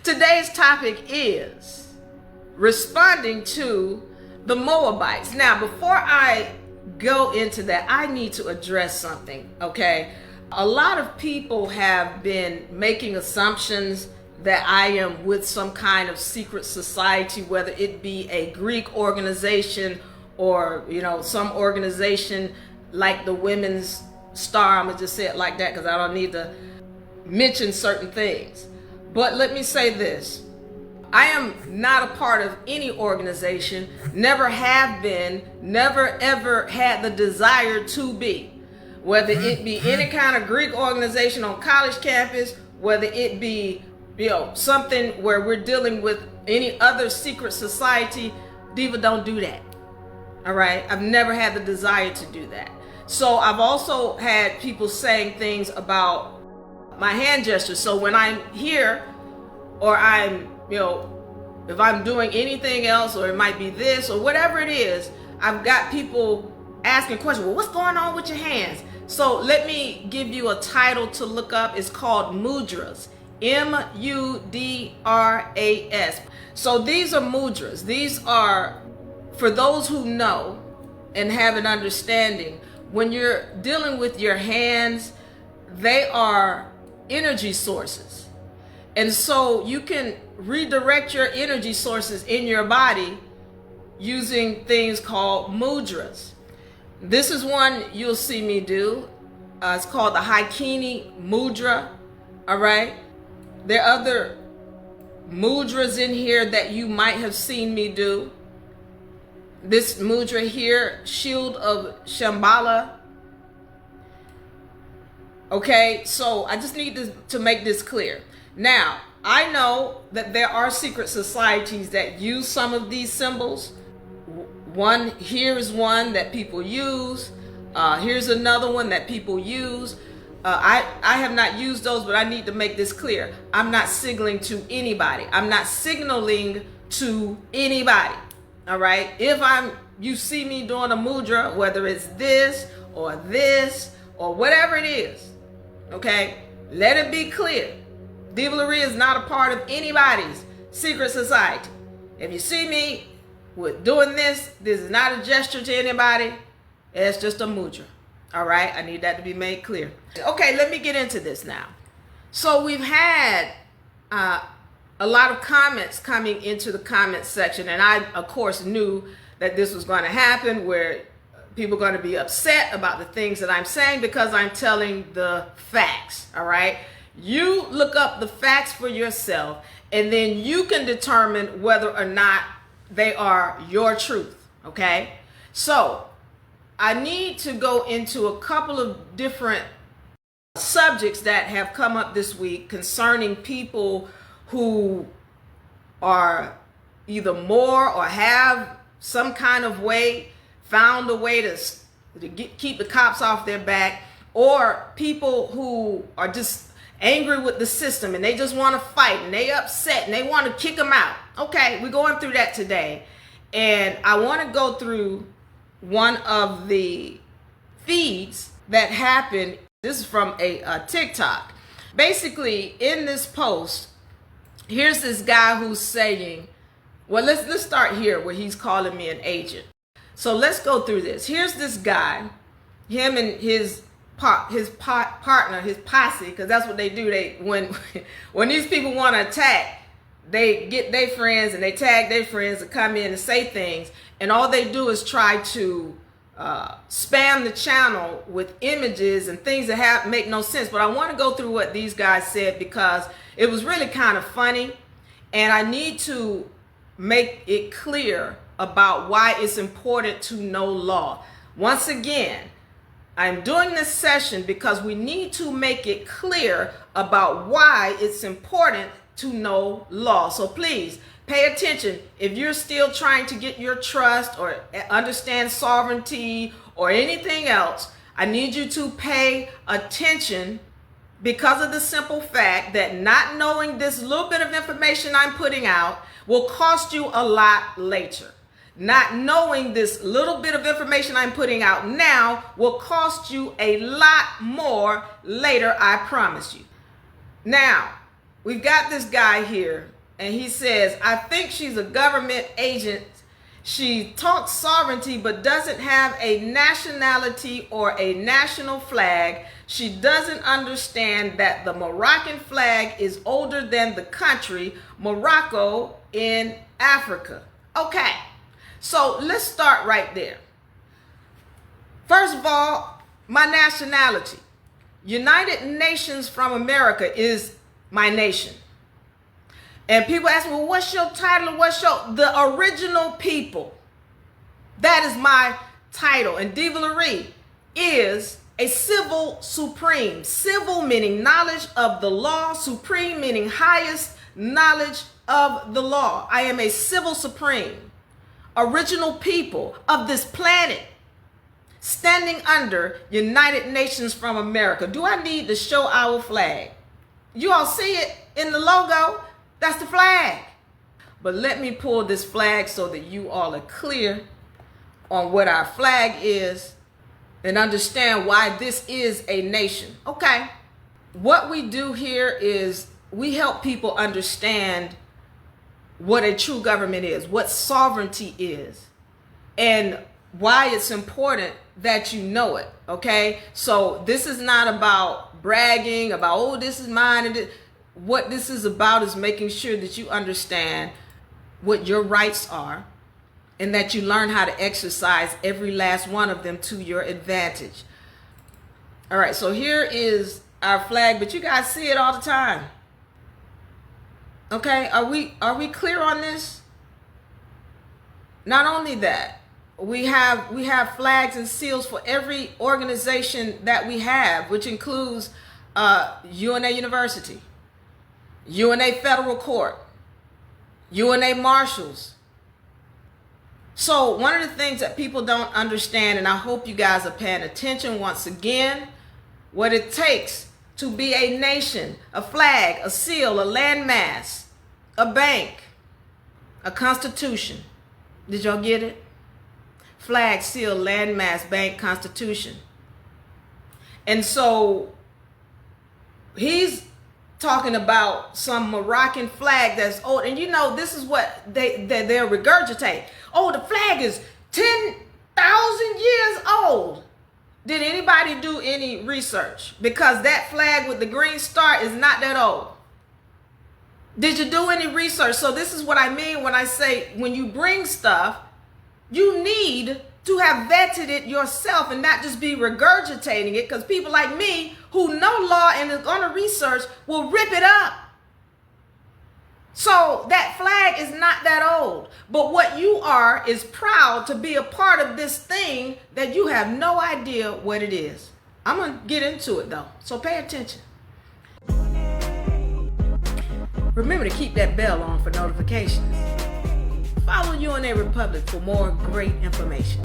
Today's topic is responding to the Moabites. Now, before I go into that, I need to address something, okay? A lot of people have been making assumptions that I am with some kind of secret society, whether it be a Greek organization or, some organization like the Women's Star. I'm gonna just say it like that because I don't need to mention certain things. But let me say this. I am not a part of any organization, never have been, never ever had the desire to be. Whether it be any kind of Greek organization on college campus, whether it be, something where we're dealing with any other secret society, Diva, don't do that. All right? I've never had the desire to do that. So I've also had people saying things about my hand gestures. So when I'm here, or I'm, if I'm doing anything else, or it might be this or whatever it is, I've got people asking questions. Well, what's going on with your hands? So let me give you a title to look up. It's called mudras. M-U-D-R-A-S. So these are mudras. These are, for those who know and have an understanding, when you're dealing with your hands, they are energy sources. And so you can redirect your energy sources in your body using things called mudras. This is one you'll see me do. It's called the Haikini mudra. All right. There are other mudras in here that you might have seen me do. This mudra here, Shield of Shambhala. Okay, so I just need to make this clear. Now, I know that there are secret societies that use some of these symbols. Here is one that people use. Here's another one that people use. I have not used those, but I need to make this clear. I'm not signaling to anybody. I'm not signaling to anybody. All right. If you see me doing a mudra, whether it's this or whatever it is, okay, let it be clear. Diva Lyri is not a part of anybody's secret society. If you see me with doing this is not a gesture to anybody. It's just a mudra. All right. I need that to be made clear. Okay. Let me get into this now. So we've had, a lot of comments coming into the comment section, and I, of course, knew that this was going to happen, where people are going to be upset about the things that I'm saying because I'm telling the facts. All right. You look up the facts for yourself, and then you can determine whether or not they are your truth. Okay. So I need to go into a couple of different subjects that have come up this week concerning people who are either more or have some kind of way, found a way to keep the cops off their back, or people who are just angry with the system and they just want to fight and they upset and they want to kick them out. Okay, we're going through that today. And I want to go through one of the feeds that happened. This is from a TikTok. Basically, in this post, here's this guy who's saying, well, let's start here where he's calling me an agent. So let's go through this. Here's this guy, him and his partner, his posse, because that's what they do. When these people want to attack, they get their friends and they tag their friends to come in and say things, and all they do is try to spam the channel with images and things that make no sense. But I want to go through what these guys said because it was really kind of funny, and I need to make it clear about why it's important to know law. Once again, I'm doing this session because we need to make it clear about why it's important to know law. So please pay attention. If you're still trying to get your trust or understand sovereignty or anything else, I need you to pay attention, because of the simple fact that not knowing this little bit of information I'm putting out will cost you a lot later. Not knowing this little bit of information I'm putting out now will cost you a lot more later, I promise you. Now, we've got this guy here, and he says, I think she's a government agent. She talks sovereignty but doesn't have a nationality or a national flag. She doesn't understand that the Moroccan flag is older than the country, Morocco in Africa. Okay, so let's start right there. First of all, my nationality. United Nations from America is my nation. And people ask me, well, what's your title? The original people? That is my title. And Diva Lyri is a civil supreme. Civil meaning knowledge of the law. Supreme meaning highest knowledge of the law. I am a civil supreme. Original people of this planet. Standing under United Nations from America. Do I need to show our flag? You all see it in the logo? That's the flag. But let me pull this flag so that you all are clear on what our flag is and understand why this is a nation. Okay. What we do here is we help people understand what a true government is, what sovereignty is, and why it's important that you know it. Okay. So this is not about bragging about, oh, this is mine. And what this is about is making sure that you understand what your rights are and that you learn how to exercise every last one of them to your advantage. All right, so here is our flag, but you guys see it all the time. Okay, are we clear on this? Not only that, we have flags and seals for every organization that we have, which includes UNA University, UNA Federal Court, UNA Marshals. So one of the things that people don't understand, and I hope you guys are paying attention once again, what it takes to be a nation, a flag, a seal, a landmass, a bank, a constitution. Did y'all get it? Flag, seal, landmass, bank, constitution. And so he's talking about some Moroccan flag that's old. And you know, this is what they'll regurgitate. Oh, the flag is 10,000 years old. Did anybody do any research? Because that flag with the green star is not that old. Did you do any research? So this is what I mean when I say, when you bring stuff, you need to have vetted it yourself and not just be regurgitating it, because people like me who know law and is going to research will rip it up. So that flag is not that old. But what you are is proud to be a part of this thing that you have no idea what it is. I'm going to get into it though, so pay attention. Remember to keep that bell on for notifications. Follow UNA Republic for more great information.